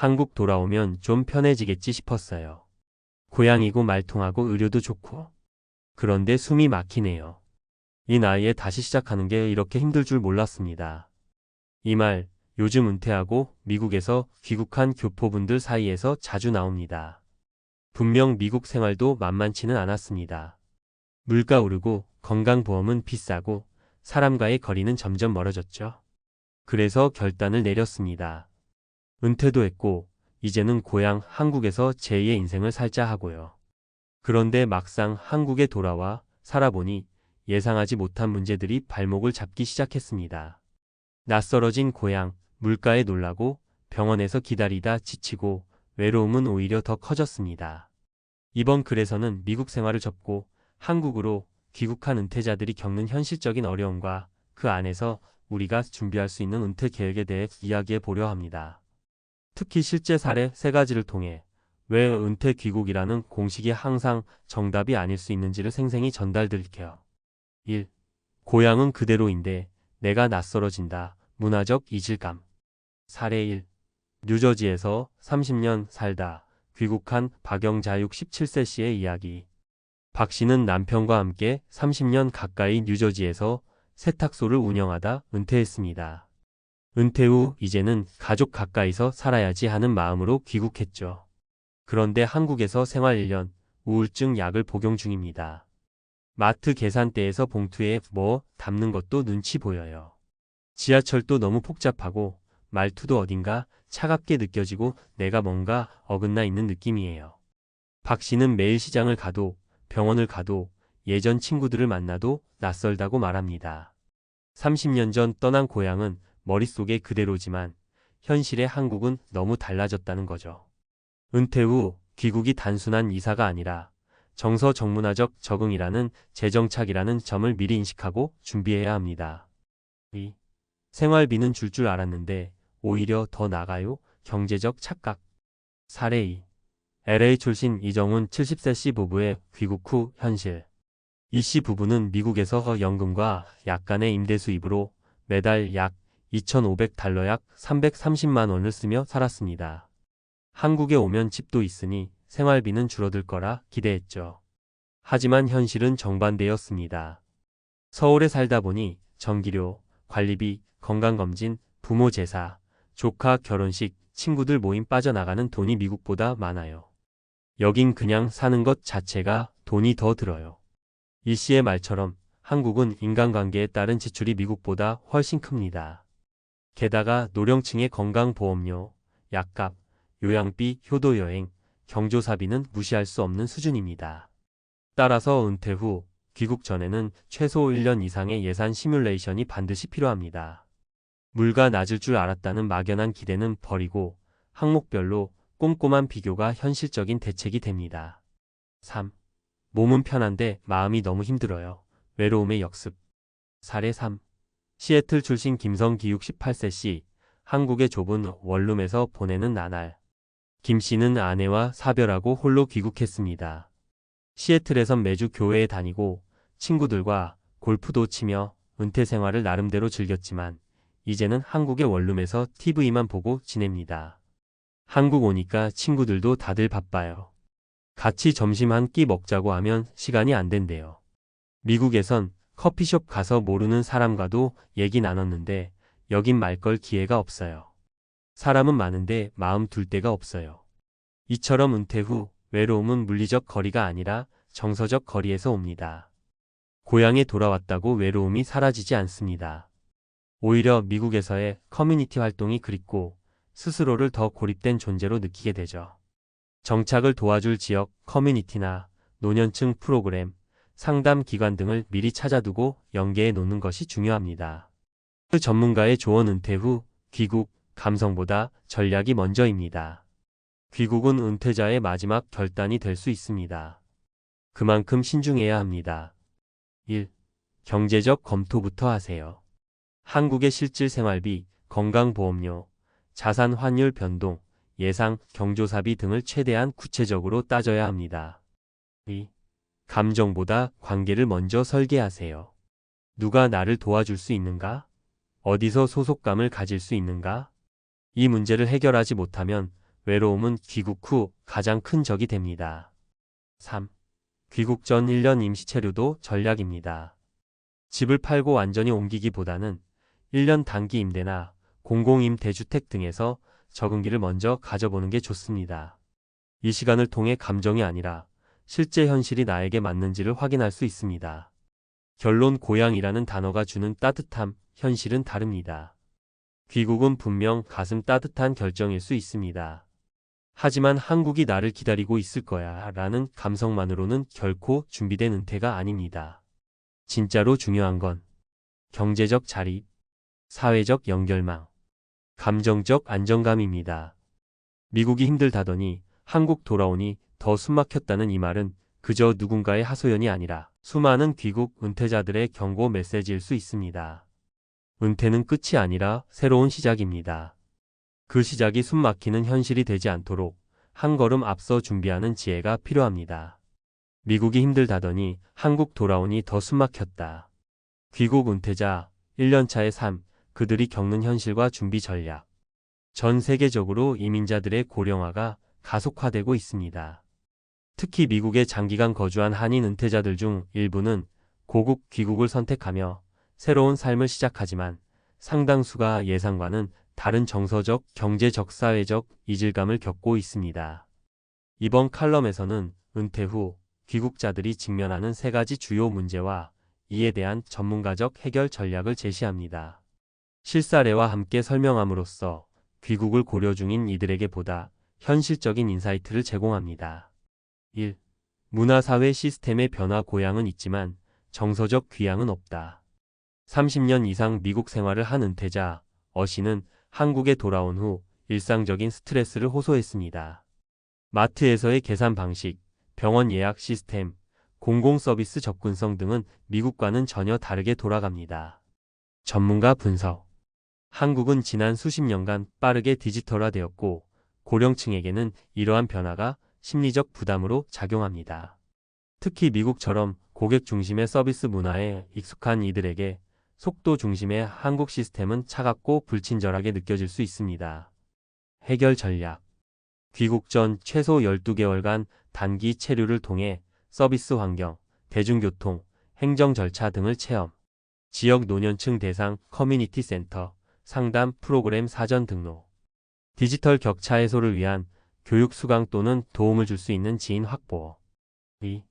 한국 돌아오면 좀 편해지겠지 싶었어요. 고향이고 말통하고 의료도 좋고. 그런데 숨이 막히네요. 이 나이에 다시 시작하는 게 이렇게 힘들 줄 몰랐습니다. 이 말, 요즘 은퇴하고 미국에서 귀국한 교포분들 사이에서 자주 나옵니다. 분명 미국 생활도 만만치는 않았습니다. 물가 오르고 건강보험은 비싸고 사람과의 거리는 점점 멀어졌죠. 그래서 결단을 내렸습니다. 은퇴도 했고 이제는 고향 한국에서 제2의 인생을 살자 하고요. 그런데 막상 한국에 돌아와 살아보니 예상하지 못한 문제들이 발목을 잡기 시작했습니다. 낯설어진 고향, 물가에 놀라고 병원에서 기다리다 지치고 외로움은 오히려 더 커졌습니다. 이번 글에서는 미국 생활을 접고 한국으로 귀국한 은퇴자들이 겪는 현실적인 어려움과 그 안에서 우리가 준비할 수 있는 은퇴 계획에 대해 이야기해 보려 합니다. 특히 실제 사례 3가지를 통해 왜 은퇴 귀국이라는 공식이 항상 정답이 아닐 수 있는지를 생생히 전달드릴게요. 1. 고향은 그대로인데 내가 낯설어진다. 문화적 이질감. 사례 1. 뉴저지에서 30년 살다 귀국한 박영자육 17세 씨의 이야기. 박 씨는 남편과 함께 30년 가까이 뉴저지에서 세탁소를 운영하다 은퇴했습니다. 은퇴 후 이제는 가족 가까이서 살아야지 하는 마음으로 귀국했죠. 그런데 한국에서 생활 1년, 우울증 약을 복용 중입니다. 마트 계산대에서 봉투에 뭐 담는 것도 눈치 보여요. 지하철도 너무 복잡하고 말투도 어딘가 차갑게 느껴지고 내가 뭔가 어긋나 있는 느낌이에요. 박 씨는 매일 시장을 가도 병원을 가도 예전 친구들을 만나도 낯설다고 말합니다. 30년 전 떠난 고향은 머릿속에 그대로지만 현실의 한국은 너무 달라졌다는 거죠. 은퇴 후 귀국이 단순한 이사가 아니라 정서정문화적 적응이라는 재정착이라는 점을 미리 인식하고 준비해야 합니다. 2. 생활비는 줄 알았는데 오히려 더 나가요. 경제적 착각. 사례 2. LA 출신 이정훈 70세 씨 부부의 귀국 후 현실. 이 씨 부부는 미국에서 연금과 약간의 임대 수입으로 매달 약 2,500달러 약 330만 원을 쓰며 살았습니다. 한국에 오면 집도 있으니 생활비는 줄어들 거라 기대했죠. 하지만 현실은 정반대였습니다. 서울에 살다 보니 전기료, 관리비, 건강검진, 부모 제사, 조카 결혼식, 친구들 모임 빠져나가는 돈이 미국보다 많아요. 여긴 그냥 사는 것 자체가 돈이 더 들어요. 이 씨의 말처럼 한국은 인간관계에 따른 지출이 미국보다 훨씬 큽니다. 게다가 노령층의 건강보험료, 약값, 요양비, 효도여행, 경조사비는 무시할 수 없는 수준입니다. 따라서 은퇴 후 귀국 전에는 최소 1년 이상의 예산 시뮬레이션이 반드시 필요합니다. 물가 낮을 줄 알았다는 막연한 기대는 버리고 항목별로 꼼꼼한 비교가 현실적인 대책이 됩니다. 3. 몸은 편한데 마음이 너무 힘들어요. 외로움의 역습. 사례 3. 시애틀 출신 김성기육 18세 씨, 한국의 좁은 원룸에서 보내는 나날. 김 씨는 아내와 사별하고 홀로 귀국했습니다. 시애틀에선 매주 교회에 다니고 친구들과 골프도 치며 은퇴 생활을 나름대로 즐겼지만 이제는 한국의 원룸에서 TV만 보고 지냅니다. 한국 오니까 친구들도 다들 바빠요. 같이 점심 한 끼 먹자고 하면 시간이 안 된대요. 미국에선 커피숍 가서 모르는 사람과도 얘기 나눴는데 여긴 말 걸 기회가 없어요. 사람은 많은데 마음 둘 데가 없어요. 이처럼 은퇴 후 외로움은 물리적 거리가 아니라 정서적 거리에서 옵니다. 고향에 돌아왔다고 외로움이 사라지지 않습니다. 오히려 미국에서의 커뮤니티 활동이 그립고 스스로를 더 고립된 존재로 느끼게 되죠. 정착을 도와줄 지역 커뮤니티나 노년층 프로그램, 상담 기관 등을 미리 찾아두고 연계해 놓는 것이 중요합니다. 그 전문가의 조언. 은퇴 후 귀국, 감성보다 전략이 먼저입니다. 귀국은 은퇴자의 마지막 결단이 될 수 있습니다. 그만큼 신중해야 합니다. 1. 경제적 검토부터 하세요. 한국의 실질 생활비, 건강보험료, 자산 환율 변동, 예상, 경조사비 등을 최대한 구체적으로 따져야 합니다. 2. 감정보다 관계를 먼저 설계하세요. 누가 나를 도와줄 수 있는가? 어디서 소속감을 가질 수 있는가? 이 문제를 해결하지 못하면 외로움은 귀국 후 가장 큰 적이 됩니다. 3. 귀국 전 1년 임시체류도 전략입니다. 집을 팔고 완전히 옮기기보다는 1년 단기 임대나 공공임대주택 등에서 적응기를 먼저 가져보는 게 좋습니다. 이 시간을 통해 감정이 아니라 실제 현실이 나에게 맞는지를 확인할 수 있습니다. 결론 고향이라는 단어가 주는 따뜻함, 현실은 다릅니다. 귀국은 분명 가슴 따뜻한 결정일 수 있습니다. 하지만 한국이 나를 기다리고 있을 거야 라는 감성만으로는 결코 준비된 은퇴가 아닙니다. 진짜로 중요한 건 경제적 자립, 사회적 연결망, 감정적 안정감입니다. 미국이 힘들다더니 한국 돌아오니 더 숨막혔다는 이 말은 그저 누군가의 하소연이 아니라 수많은 귀국 은퇴자들의 경고 메시지일 수 있습니다. 은퇴는 끝이 아니라 새로운 시작입니다. 그 시작이 숨막히는 현실이 되지 않도록 한 걸음 앞서 준비하는 지혜가 필요합니다. 미국이 힘들다더니 한국 돌아오니 더 숨막혔다. 귀국 은퇴자 1년차의 삶, 그들이 겪는 현실과 준비 전략. 전 세계적으로 이민자들의 고령화가 가속화되고 있습니다. 특히 미국에 장기간 거주한 한인 은퇴자들 중 일부는 고국 귀국을 선택하며 새로운 삶을 시작하지만 상당수가 예상과는 다른 정서적, 경제적, 사회적 이질감을 겪고 있습니다. 이번 칼럼에서는 은퇴 후 귀국자들이 직면하는 3가지 주요 문제와 이에 대한 전문가적 해결 전략을 제시합니다. 실사례와 함께 설명함으로써 귀국을 고려 중인 이들에게 보다 현실적인 인사이트를 제공합니다. 1. 문화사회 시스템의 변화. 고향은 있지만 정서적 귀향은 없다. 30년 이상 미국 생활을 한 은퇴자 어씨는 한국에 돌아온 후 일상적인 스트레스를 호소했습니다. 마트에서의 계산 방식, 병원 예약 시스템, 공공서비스 접근성 등은 미국과는 전혀 다르게 돌아갑니다. 전문가 분석. 한국은 지난 수십 년간 빠르게 디지털화되었고 고령층에게는 이러한 변화가 심리적 부담으로 작용합니다. 특히 미국처럼 고객 중심의 서비스 문화에 익숙한 이들에게 속도 중심의 한국 시스템은 차갑고 불친절하게 느껴질 수 있습니다. 해결 전략. 귀국 전 최소 12개월간 단기 체류를 통해 서비스 환경, 대중교통, 행정 절차 등을 체험. 지역 노년층 대상 커뮤니티 센터, 상담 프로그램 사전 등록. 디지털 격차 해소를 위한 교육 수강 또는 도움을 줄 수 있는 지인 확보. 2.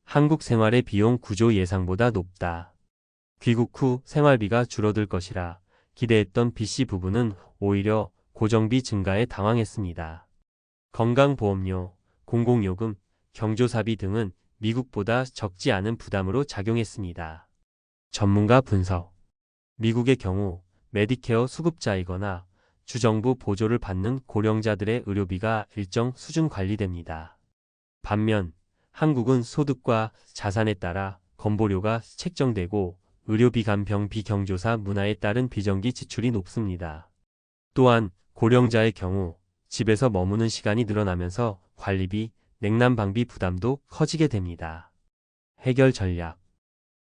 한국 생활의 비용 구조 예상보다 높다. 귀국 후 생활비가 줄어들 것이라 기대했던 BC 부부는 오히려 고정비 증가에 당황했습니다. 건강보험료, 공공요금, 경조사비 등은 미국보다 적지 않은 부담으로 작용했습니다. 전문가 분석. 미국의 경우 메디케어 수급자이거나 주정부 보조를 받는 고령자들의 의료비가 일정 수준 관리됩니다. 반면 한국은 소득과 자산에 따라 건보료가 책정되고 의료비 간병 비경조사 문화에 따른 비정기 지출이 높습니다. 또한 고령자의 경우 집에서 머무는 시간이 늘어나면서 관리비, 냉난방비 부담도 커지게 됩니다. 해결 전략.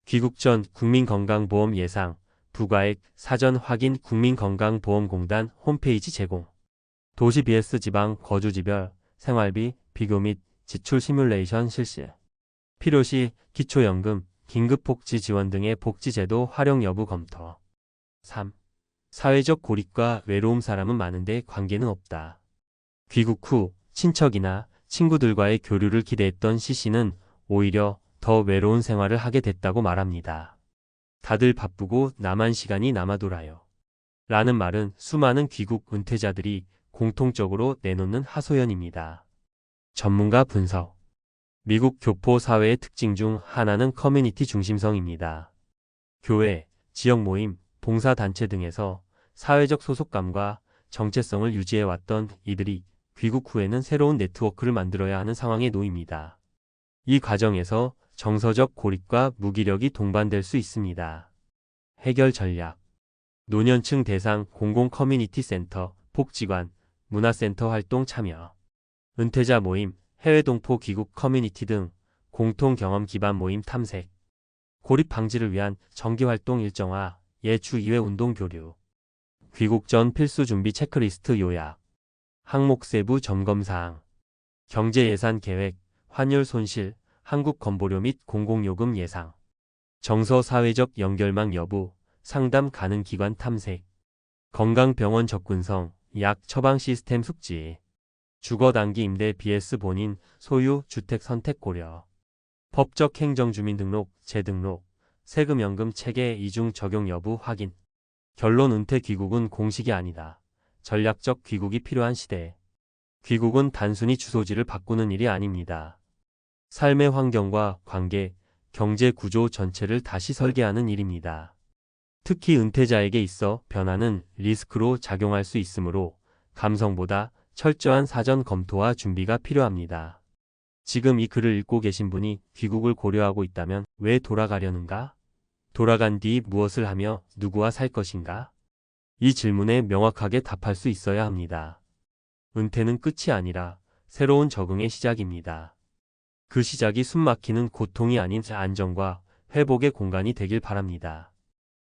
귀국 전 국민건강보험 예상, 부가액 사전 확인 국민건강보험공단 홈페이지 제공. 도시 vs 지방 거주지별 생활비 비교 및 지출 시뮬레이션 실시. 필요시 기초연금, 긴급복지 지원 등의 복지제도 활용 여부 검토. 3. 사회적 고립과 외로움. 사람은 많은데 관계는 없다. 귀국 후 친척이나 친구들과의 교류를 기대했던 C씨는 오히려 더 외로운 생활을 하게 됐다고 말합니다. 다들 바쁘고 나만 시간이 남아 돌아요. 라는 말은 수많은 귀국 은퇴자들이 공통적으로 내놓는 하소연입니다. 전문가 분석. 미국 교포 사회의 특징 중 하나는 커뮤니티 중심성입니다. 교회, 지역 모임, 봉사단체 등에서 사회적 소속감과 정체성을 유지해왔던 이들이 귀국 후에는 새로운 네트워크를 만들어야 하는 상황에 놓입니다. 이 과정에서 정서적 고립과 무기력이 동반될 수 있습니다. 해결 전략. 노년층 대상 공공 커뮤니티 센터, 복지관, 문화센터 활동 참여. 은퇴자 모임, 해외 동포 귀국 커뮤니티 등 공통 경험 기반 모임 탐색. 고립 방지를 위한 정기 활동 일정화, 예주 2회 운동 교류. 귀국 전 필수 준비 체크리스트 요약. 항목 세부 점검사항, 경제예산 계획, 환율 손실, 한국 건보료 및 공공요금 예상, 정서 사회적 연결망 여부, 상담 가능 기관 탐색, 건강병원 접근성, 약 처방 시스템 숙지, 주거 단기 임대 vs 본인 소유 주택 선택 고려, 법적 행정주민등록, 재등록, 세금연금 체계 이중 적용 여부 확인. 결론 은퇴 귀국은 공식이 아니다. 전략적 귀국이 필요한 시대. 귀국은 단순히 주소지를 바꾸는 일이 아닙니다. 삶의 환경과 관계, 경제 구조 전체를 다시 설계하는 일입니다. 특히 은퇴자에게 있어 변화는 리스크로 작용할 수 있으므로 감성보다 철저한 사전 검토와 준비가 필요합니다. 지금 이 글을 읽고 계신 분이 귀국을 고려하고 있다면 왜 돌아가려는가? 돌아간 뒤 무엇을 하며 누구와 살 것인가? 이 질문에 명확하게 답할 수 있어야 합니다. 은퇴는 끝이 아니라 새로운 적응의 시작입니다. 그 시작이 숨막히는 고통이 아닌 안정과 회복의 공간이 되길 바랍니다.